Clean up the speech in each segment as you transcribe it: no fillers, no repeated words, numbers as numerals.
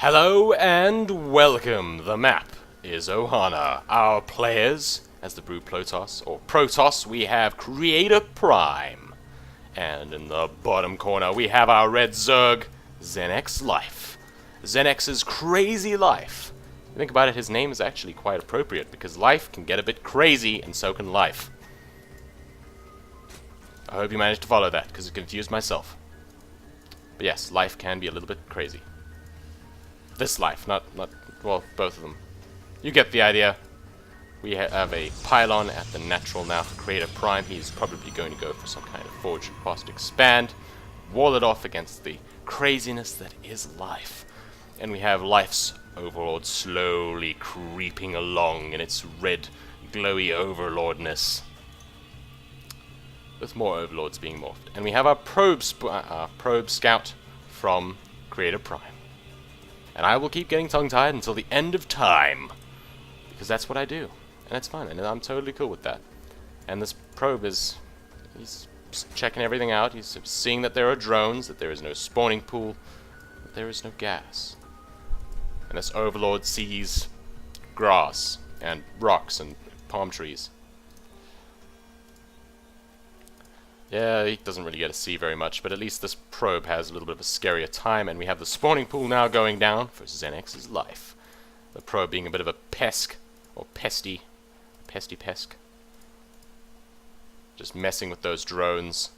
Hello and welcome. The map is Ohana. Our players, as the Brew Protoss, or Protoss, we have CreatorPrime. And in the bottom corner we have our red Zerg, ZeNEXLife. ZeNEX's crazy life. Think about it, his name is actually quite appropriate, because life can get a bit crazy, and so can life. I hope you managed to follow that, because it confused myself. But yes, life can be a little bit crazy. This life, not, well, both of them. You get the idea. We have a pylon at the natural now for CreatorPrime. He's probably going to go for some kind of forge past expand. Wall it off against the craziness that is life. And we have life's overlord slowly creeping along in its red, glowy overlordness. With more overlords being morphed. And we have our probe scout from CreatorPrime. And I will keep getting tongue-tied until the end of time. Because that's what I do. And it's fine, and I'm totally cool with that. And this probe he's checking everything out. He's seeing that there are drones, that there is no spawning pool, that there is no gas. And this overlord sees grass, and rocks, and palm trees. Yeah, he doesn't really get to see very much, but at least this probe has a little bit of a scarier time, and we have the spawning pool now going down for ZeNEXLife. The probe being a bit of a pesk, or pesty pesk. Just messing with those drones,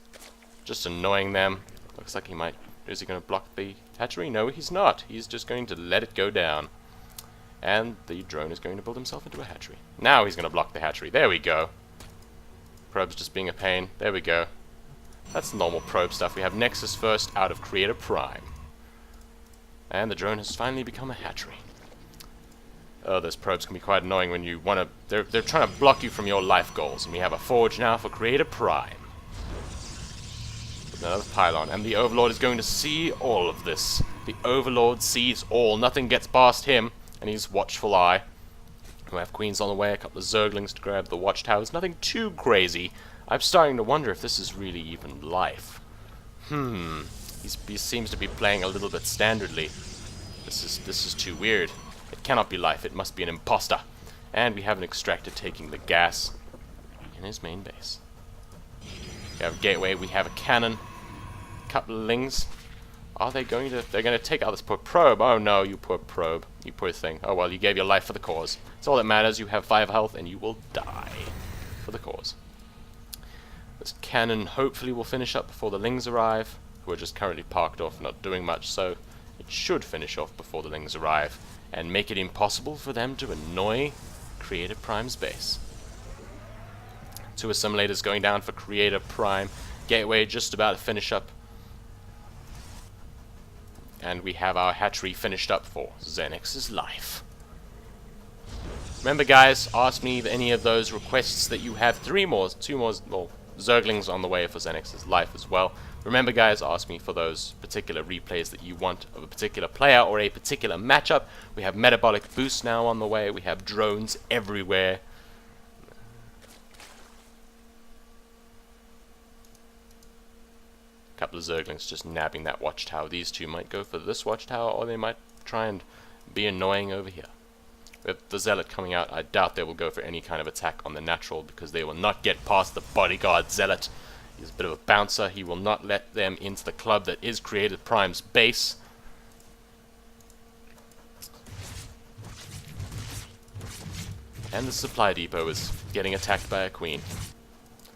just annoying them. Looks like he might, is he going to block the hatchery? No, he's not. He's just going to let it go down. And the drone is going to build himself into a hatchery. Now he's going to block the hatchery. There we go. Probe's just being a pain. There we go. That's normal probe stuff. We have Nexus first out of CreatorPrime. And the drone has finally become a hatchery. Oh, those probes can be quite annoying when you want to... They're trying to block you from your life goals. And we have a forge now for CreatorPrime. With another pylon. And the Overlord is going to see all of this. The Overlord sees all. Nothing gets past him. And he's watchful eye. We have queens on the way, a couple of zerglings to grab the watchtowers. Nothing too crazy. I'm starting to wonder if this is really even life. He seems to be playing a little bit standardly. This is too weird. It cannot be life. It must be an imposter. And we have an extractor taking the gas in his main base. We have a gateway. We have a cannon. A couple of lings. Are they going to... They're going to take out this poor probe. Oh no, you poor probe. You poor thing. Oh well, you gave your life for the cause. It's all that matters. You have 5 health and you will die for the cause. This cannon hopefully will finish up before the lings arrive, who are just currently parked off, not doing much, so it should finish off before the lings arrive, and make it impossible for them to annoy CreatorPrime's base. 2 assimilators going down for CreatorPrime. Gateway just about to finish up. And we have our hatchery finished up for ZeNEXLife. Remember guys, ask me any of those requests that you have. 2 more, well, zerglings on the way for ZeNEXLife as well. Remember guys, ask me for those particular replays that you want of a particular player or a particular matchup. We have metabolic boost now on the way. We have drones everywhere. Couple of zerglings just nabbing that watchtower. These 2 might go for this watchtower, or they might try and be annoying over here. With the zealot coming out, I doubt they will go for any kind of attack on the natural, because they will not get past the bodyguard zealot. He's a bit of a bouncer. He will not let them into the club that is CreatorPrime's base. And the supply depot is getting attacked by a queen.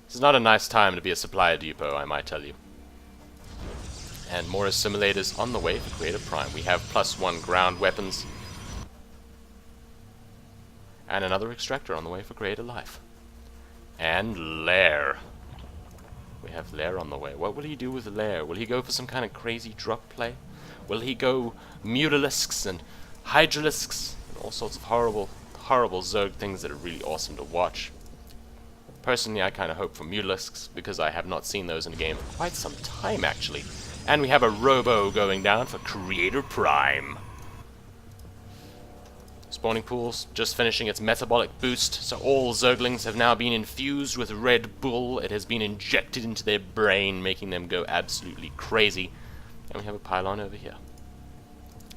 This is not a nice time to be a supply depot, I might tell you. And more assimilators on the way for CreatorPrime. We have +1 ground weapons. And another extractor on the way for CreatorLife. And Lair. We have Lair on the way. What will he do with Lair? Will he go for some kind of crazy drop play? Will he go Mutalisks and Hydralisks and all sorts of horrible Zerg things that are really awesome to watch? Personally, I kind of hope for Mutalisks, because I have not seen those in the game for quite some time actually. And we have a Robo going down for CreatorPrime. Spawning pools just finishing its metabolic boost, so all Zerglings have now been infused with Red Bull. It has been injected into their brain, making them go absolutely crazy. And we have a pylon over here.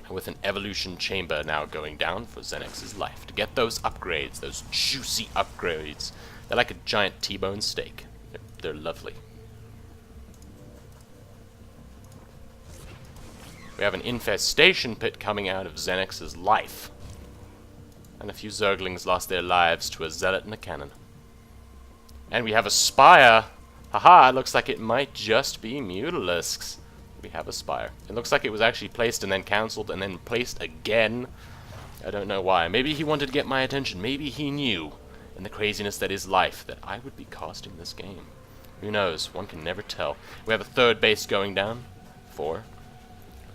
with an evolution chamber now going down for ZeNEXLife to get those upgrades, those juicy upgrades. They're like a giant T-bone steak. They're lovely. We have an infestation pit coming out of ZeNEXLife. And a few Zerglings lost their lives to a zealot and a cannon. And we have a spire. Haha, it looks like it might just be Mutalisks. We have a spire. It looks like it was actually placed and then cancelled and then placed again. I don't know why. Maybe he wanted to get my attention. Maybe he knew, in the craziness that is life, that I would be casting this game. Who knows? One can never tell. We have a third base going down for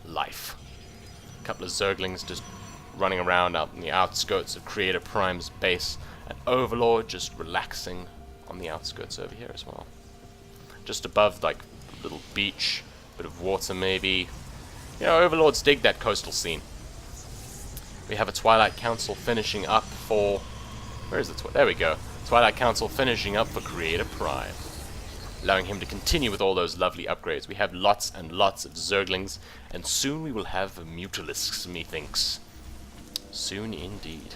life. A couple of Zerglings just running around out in the outskirts of CreatorPrime's base. An Overlord just relaxing on the outskirts over here as well. Just above, like, a little beach, bit of water maybe. You know, Overlords dig that coastal scene. We have a Twilight Council finishing up for... Where is it? There we go. Twilight Council finishing up for CreatorPrime, allowing him to continue with all those lovely upgrades. We have lots and lots of Zerglings, and soon we will have Mutalisks, methinks. Soon indeed.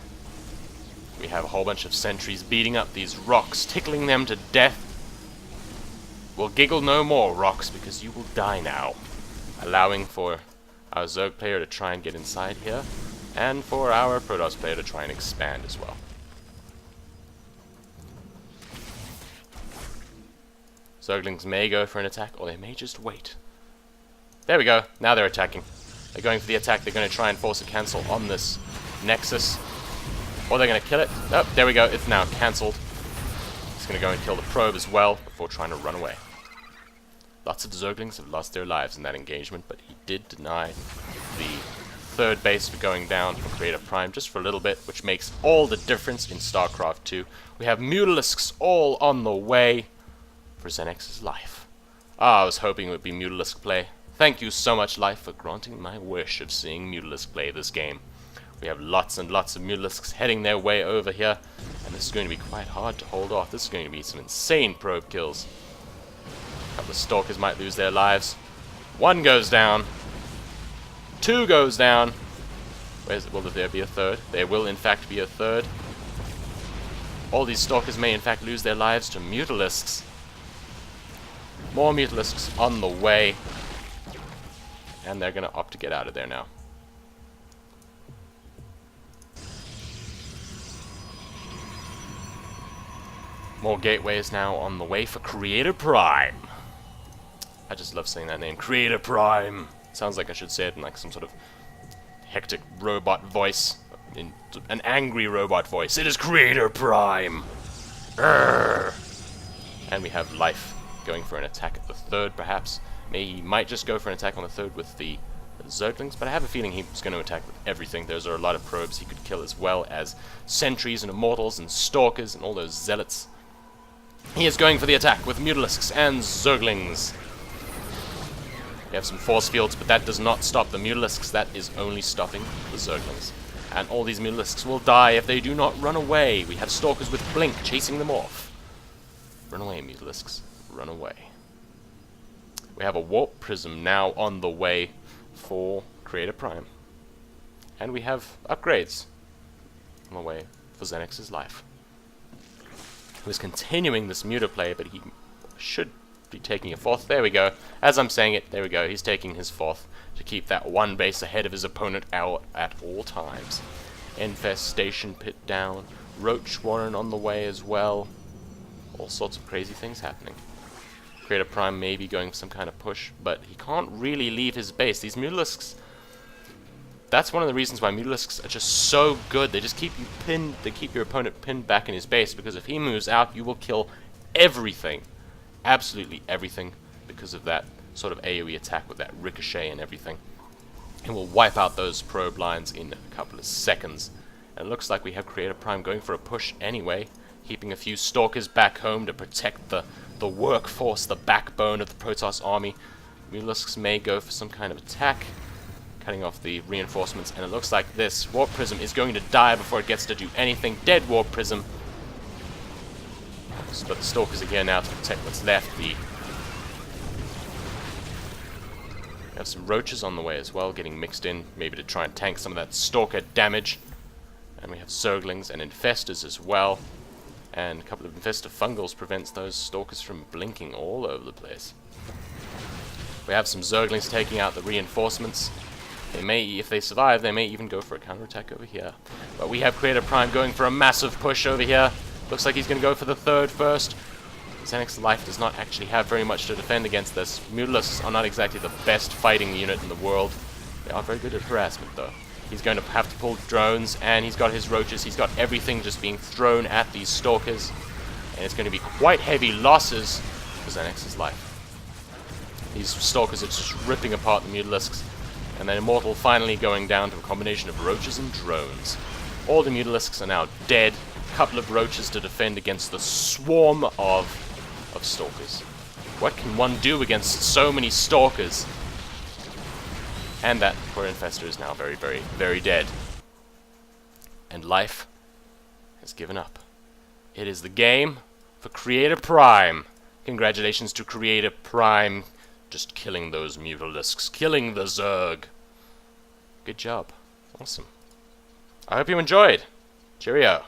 We have a whole bunch of sentries beating up these rocks, tickling them to death. We'll giggle no more, rocks, because you will die now. Allowing for our Zerg player to try and get inside here, and for our Protoss player to try and expand as well. Zerglings may go for an attack, or they may just wait. There we go. Now they're attacking. They're going for the attack. They're going to try and force a cancel on this Nexus. Or they're going to kill it. Oh, there we go. It's now cancelled. It's going to go and kill the probe as well before trying to run away. Lots of Zerglings have lost their lives in that engagement, but he did deny the third base for going down for CreatorPrime just for a little bit, which makes all the difference in Starcraft 2. We have Mutalisks all on the way for ZeNEXLife. Ah, I was hoping it would be Mutalisk play. Thank you so much, Life, for granting my wish of seeing Mutalisk play this game. We have lots and lots of Mutalisks heading their way over here, and this is going to be quite hard to hold off. This is going to be some insane probe kills. A couple of Stalkers might lose their lives. One goes down. Two goes down. Will there be a third? There will in fact be a third. All these Stalkers may in fact lose their lives to Mutalisks. More Mutalisks on the way. And they're going to opt to get out of there now. More gateways now on the way for CreatorPrime. I just love saying that name, CreatorPrime. Sounds like I should say it in like some sort of hectic robot voice, in an angry robot voice. It is CreatorPrime. Urgh. And we have Life going for an attack at the third, perhaps. He might just go for an attack on the third with the Zerglings, but I have a feeling he's going to attack with everything. Those are a lot of probes he could kill, as well as sentries and immortals and stalkers and all those zealots. He is going for the attack with Mutalisks and Zerglings. We have some force fields, but that does not stop the Mutalisks. That is only stopping the Zerglings. And all these Mutalisks will die if they do not run away. We have stalkers with Blink chasing them off. Run away, Mutalisks. Run away. We have a Warp Prism now on the way for CreatorPrime. And we have upgrades on the way for ZeNEXLife. He was continuing this muta play, but he should be taking a fourth. There we go. As I'm saying it, there we go. He's taking his fourth to keep that one base ahead of his opponent out at all times. Infestation pit down. Roach Warren on the way as well. All sorts of crazy things happening. CreatorPrime may be going for some kind of push, but he can't really leave his base. These Mutalisks, that's one of the reasons why Mutalisks are just so good. They just keep you pinned, they keep your opponent pinned back in his base, because if he moves out, you will kill everything. Absolutely everything, because of that sort of AoE attack with that ricochet and everything. It will wipe out those probe lines in a couple of seconds. And it looks like we have CreatorPrime going for a push anyway, keeping a few Stalkers back home to protect the workforce, the backbone of the Protoss army. Mutalisks may go for some kind of attack, cutting off the reinforcements, and it looks like this Warp Prism is going to die before it gets to do anything. Dead Warp Prism. But the Stalkers are here now to protect what's left. The We have some roaches on the way as well, getting mixed in, maybe to try and tank some of that stalker damage. And we have zerglings and infestors as well. And a couple of infestor fungals prevents those stalkers from blinking all over the place. We have some zerglings taking out the reinforcements. They may, if they survive, they may even go for a counterattack over here. But we have CreatorPrime going for a massive push over here. Looks like he's going to go for the third first. ZeNEXLife does not actually have very much to defend against this. Mutalisks are not exactly the best fighting unit in the world. They are very good at harassment, though. He's going to have to pull drones, and he's got his roaches. He's got everything just being thrown at these stalkers. And it's going to be quite heavy losses for ZeNEXLife. These stalkers are just ripping apart the Mutalisks. And then Immortal finally going down to a combination of roaches and drones. All the Mutalisks are now dead. A couple of roaches to defend against the swarm of stalkers. What can one do against so many stalkers? And that poor infestor is now very, very, very dead. And life has given up. It is the game for CreatorPrime. Congratulations to CreatorPrime. Just killing those Mutalisks. Killing the Zerg. Good job. Awesome. I hope you enjoyed. Cheerio.